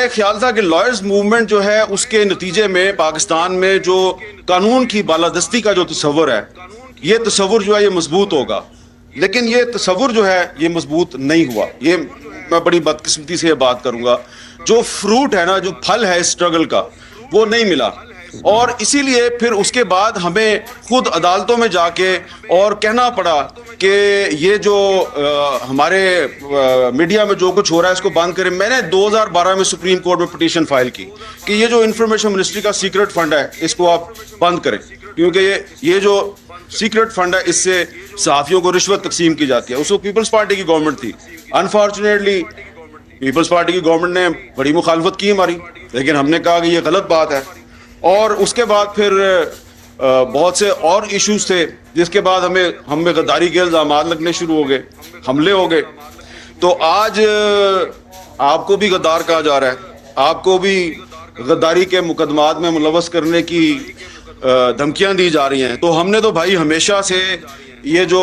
خیال تھا کہ لائرز موومنٹ جو ہے اس کے نتیجے میں پاکستان میں جو قانون کی بالادستی کا جو تصور ہے، یہ تصور جو ہے یہ مضبوط ہوگا، لیکن یہ تصور جو ہے یہ مضبوط نہیں ہوا۔ یہ میں بڑی بدقسمتی سے یہ بات کروں گا، جو فروٹ ہے نا، جو پھل ہے اس اسٹرگل کا، وہ نہیں ملا، اور اسی لیے پھر اس کے بعد ہمیں خود عدالتوں میں جا کے اور کہنا پڑا کہ یہ جو ہمارے میڈیا میں جو کچھ ہو رہا ہے اس کو بند کریں۔ میں نے 2012 میں سپریم کورٹ میں پٹیشن فائل کی کہ یہ جو انفارمیشن منسٹری کا سیکرٹ فنڈ ہے اس کو آپ بند کریں، کیونکہ یہ جو سیکرٹ فنڈ ہے اس سے صحافیوں کو رشوت تقسیم کی جاتی ہے۔ اس وقت پیپلز پارٹی کی گورنمنٹ تھی، انفارچونیٹلی پیپلز پارٹی کی گورنمنٹ نے بڑی مخالفت کی ہماری، لیکن ہم نے کہا کہ یہ غلط بات ہے۔ اور اس کے بعد پھر بہت سے اور ایشوز تھے، جس کے بعد ہم میں غداری کے الزامات لگنے شروع ہو گئے، حملے ہو گئے۔ تو آج آپ کو بھی غدار کہا جا رہا ہے، آپ کو بھی غداری کے مقدمات میں ملوث کرنے کی دھمکیاں دی جا رہی ہیں۔ تو ہم نے تو بھائی ہمیشہ سے یہ جو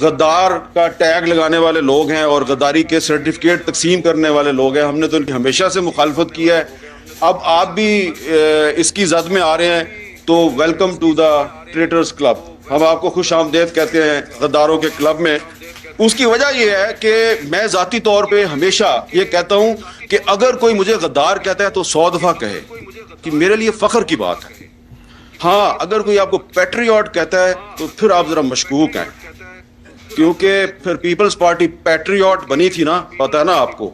غدار کا ٹیگ لگانے والے لوگ ہیں اور غداری کے سرٹیفکیٹ تقسیم کرنے والے لوگ ہیں، ہم نے تو ہمیشہ سے مخالفت کی ہے۔ اب آپ بھی اس کی زد میں آ رہے ہیں تو ویلکم ٹو دا ٹریٹرز کلب، ہم آپ کو خوش آمدید کہتے ہیں غداروں کے کلب میں۔ اس کی وجہ یہ ہے کہ میں ذاتی طور پہ ہمیشہ یہ کہتا ہوں کہ اگر کوئی مجھے غدار کہتا ہے تو 100 دفعہ کہے کہ میرے لیے فخر کی بات ہے۔ ہاں، اگر کوئی آپ کو پیٹریوٹ کہتا ہے تو پھر آپ ذرا مشکوک ہیں، کیونکہ پھر پیپلز پارٹی پیٹریوٹ بنی تھی نا، پتہ ہے نا آپ کو۔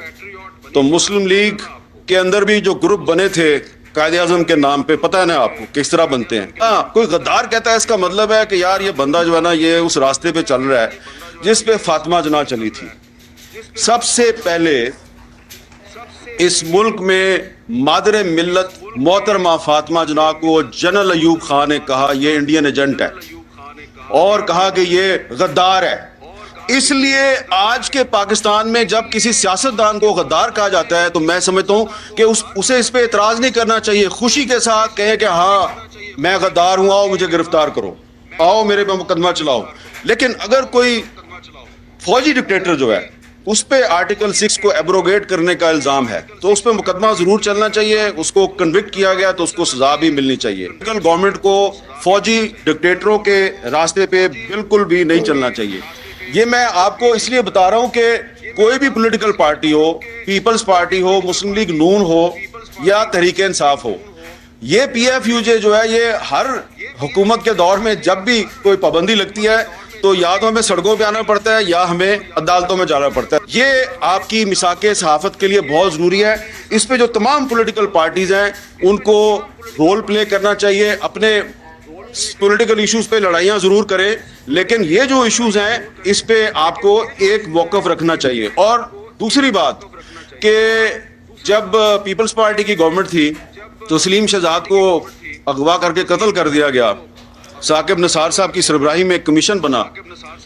تو مسلم لیگ کے اندر بھی جو گروپ بنے تھے قائد اعظم کے نام پہ، پتہ ہے نا آپ کو کس طرح بنتے ہیں۔ ہاں، کوئی غدار کہتا ہے اس کا مطلب ہے کہ یار یہ بندہ جو ہے نا یہ اس راستے پہ چل رہا ہے جس پہ فاطمہ جناح چلی تھی۔ سب سے پہلے اس ملک میں مادر ملت محترمہ فاطمہ جناح کو جنرل ایوب خان نے کہا یہ انڈین ایجنٹ ہے، اور کہا کہ یہ غدار ہے۔ اس لیے آج کے پاکستان میں جب کسی سیاستدان کو غدار کہا جاتا ہے تو میں سمجھتا ہوں کہ اسے اس پہ اعتراض نہیں کرنا چاہیے، خوشی کے ساتھ کہیں کہ ہاں میں غدار ہوں، آؤ مجھے گرفتار کرو، آؤ میرے پہ مقدمہ چلاؤ۔ لیکن اگر کوئی فوجی ڈکٹیٹر جو ہے اس پہ آرٹیکل 6 کو ایبروگیٹ کرنے کا الزام ہے تو اس پہ مقدمہ ضرور چلنا چاہیے، اس کو کنوکٹ کیا گیا تو اس کو سزا بھی ملنی چاہیے۔ گورنمنٹ کو فوجی ڈکٹیٹروں کے راستے پہ بالکل بھی نہیں چلنا چاہیے۔ یہ میں آپ کو اس لیے بتا رہا ہوں کہ کوئی بھی پولیٹیکل پارٹی ہو، پیپلز پارٹی ہو، مسلم لیگ نون ہو یا تحریک انصاف ہو، یہ پی ایف یو جے جو ہے یہ ہر حکومت کے دور میں جب بھی کوئی پابندی لگتی ہے تو یا تو ہمیں سڑکوں پہ آنا پڑتا ہے یا ہمیں عدالتوں میں جانا پڑتا ہے۔ یہ آپ کی مساق صحافت کے لیے بہت ضروری ہے۔ اس پہ جو تمام پولیٹیکل پارٹیز ہیں ان کو رول پلے کرنا چاہیے، اپنے پولیٹیکل ایشوز پہ لڑائیاں ضرور کریں، لیکن یہ جو ایشوز ہیں اس پہ آپ کو ایک موقف رکھنا چاہیے۔ اور دوسری بات کہ جب پیپلز پارٹی کی گورنمنٹ تھی تو سلیم شہزاد کو اغوا کر کے قتل کر دیا گیا، ثاقب نثار صاحب کی سربراہی میں ایک کمیشن بنا،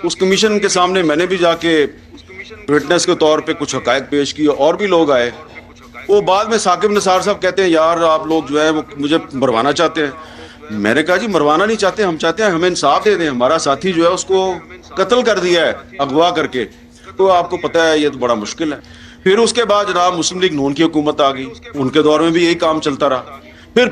اس کمیشن کے سامنے میں نے بھی جا کے وٹنس کے طور پہ کچھ حقائق پیش کیے، اور بھی لوگ آئے۔ وہ بعد میں ثاقب نثار صاحب کہتے ہیں یار آپ لوگ جو ہے وہ مجھے مروانا چاہتے ہیں۔ میں نے کہا جی مروانا نہیں چاہتے، ہم چاہتے ہیں ہمیں انصاف دے دیں، ہمارا ساتھی جو ہے اس کو قتل کر دیا ہے اغوا کر کے۔ تو آپ کو پتہ ہے یہ تو بڑا مشکل ہے۔ پھر اس کے بعد جناب مسلم لیگ نون کی حکومت آ گئی، ان کے دور میں بھی یہی کام چلتا رہا۔ پھر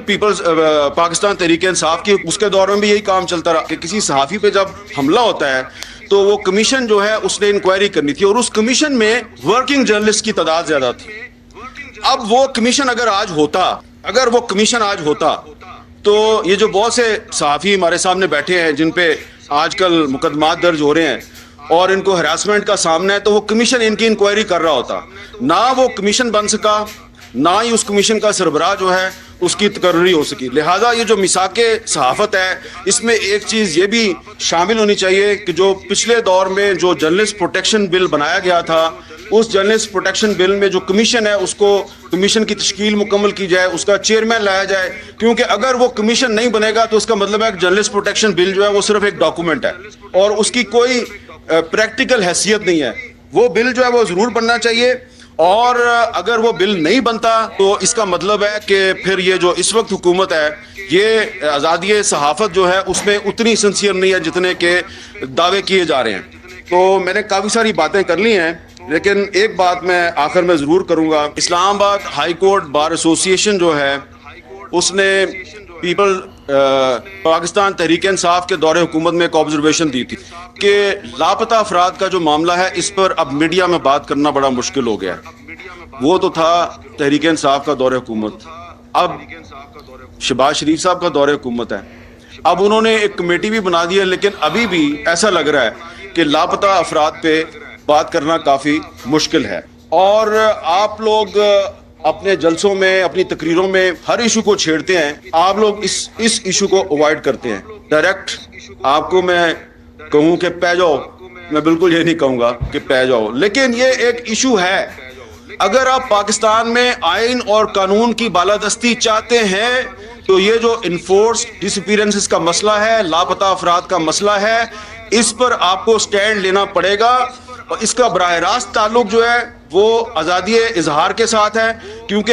پاکستان تحریک انصاف کی اس کے دور میں بھی یہی کام چلتا رہا کہ کسی صحافی پہ جب حملہ ہوتا ہے تو وہ کمیشن جو ہے اس نے انکوائری کرنی تھی، اور اس کمیشن میں ورکنگ جرنلسٹ کی تعداد زیادہ تھی۔ اب وہ کمیشن اگر وہ کمیشن آج ہوتا تو یہ جو بہت سے صحافی ہمارے سامنے بیٹھے ہیں جن پہ آج کل مقدمات درج ہو رہے ہیں اور ان کو ہراسمنٹ کا سامنا ہے، تو وہ کمیشن ان کی انکوائری کر رہا ہوتا۔ نہ وہ کمیشن بن سکا، نہ ہی اس کمیشن کا سربراہ جو ہے اس کی تقرری ہو سکی۔ لہٰذا یہ جو میثاق صحافت ہے اس میں ایک چیز یہ بھی شامل ہونی چاہیے کہ جو پچھلے دور میں جو جرنلسٹ پروٹیکشن بل بنایا گیا تھا، اس جرنلسٹ پروٹیکشن بل میں جو کمیشن ہے اس کو کمیشن کی تشکیل مکمل کی جائے، اس کا چیئرمین لایا جائے، کیونکہ اگر وہ کمیشن نہیں بنے گا تو اس کا مطلب ہے کہ جرنلسٹ پروٹیکشن بل جو ہے وہ صرف ایک ڈاکومنٹ ہے اور اس کی کوئی پریکٹیکل حیثیت نہیں ہے۔ وہ بل جو ہے وہ ضرور بننا چاہیے، اور اگر وہ بل نہیں بنتا تو اس کا مطلب ہے کہ پھر یہ جو اس وقت حکومت ہے یہ آزادی صحافت جو ہے اس میں اتنی سنسیئر نہیں ہے جتنے کہ دعوے کیے جا رہے ہیں۔ تو میں نے کافی ساری باتیں کر لی ہیں، لیکن ایک بات میں آخر میں ضرور کروں گا، اسلام آباد ہائی کورٹ بار ایسوسیشن جو ہے اس نے پاکستان تحریک انصاف کے دور حکومت میں ایک آبزرویشن دی تھی کہ لاپتہ افراد کا جو معاملہ ہے اس پر اب میڈیا میں بات کرنا بڑا مشکل ہو گیا ہے۔ وہ تو تھا تحریک انصاف کا دور حکومت، اب شہباز شریف صاحب کا دور حکومت ہے، اب انہوں نے ایک کمیٹی بھی بنا دی ہے، لیکن ابھی بھی ایسا لگ رہا ہے کہ لاپتہ افراد پہ بات کرنا کافی مشکل ہے۔ اور آپ لوگ اپنے جلسوں میں، اپنی تقریروں میں ہر ایشو کو چھیڑتے ہیں، آپ لوگ اس ایشو کو اوائڈ کرتے ہیں۔ ڈائریکٹ آپ کو میں کہوں کہ پہ جاؤ، میں بالکل یہ نہیں کہوں گا کہ پہ جاؤ، لیکن یہ ایک ایشو ہے۔ اگر آپ پاکستان میں آئین اور قانون کی بالادستی چاہتے ہیں تو یہ جو انفورس ڈس اپیرنسز کا مسئلہ ہے، لاپتہ افراد کا مسئلہ ہے، اس پر آپ کو سٹینڈ لینا پڑے گا، اور اس کا براہ راست تعلق جو ہے وہ آزادی اظہار کے ساتھ ہے، کیونکہ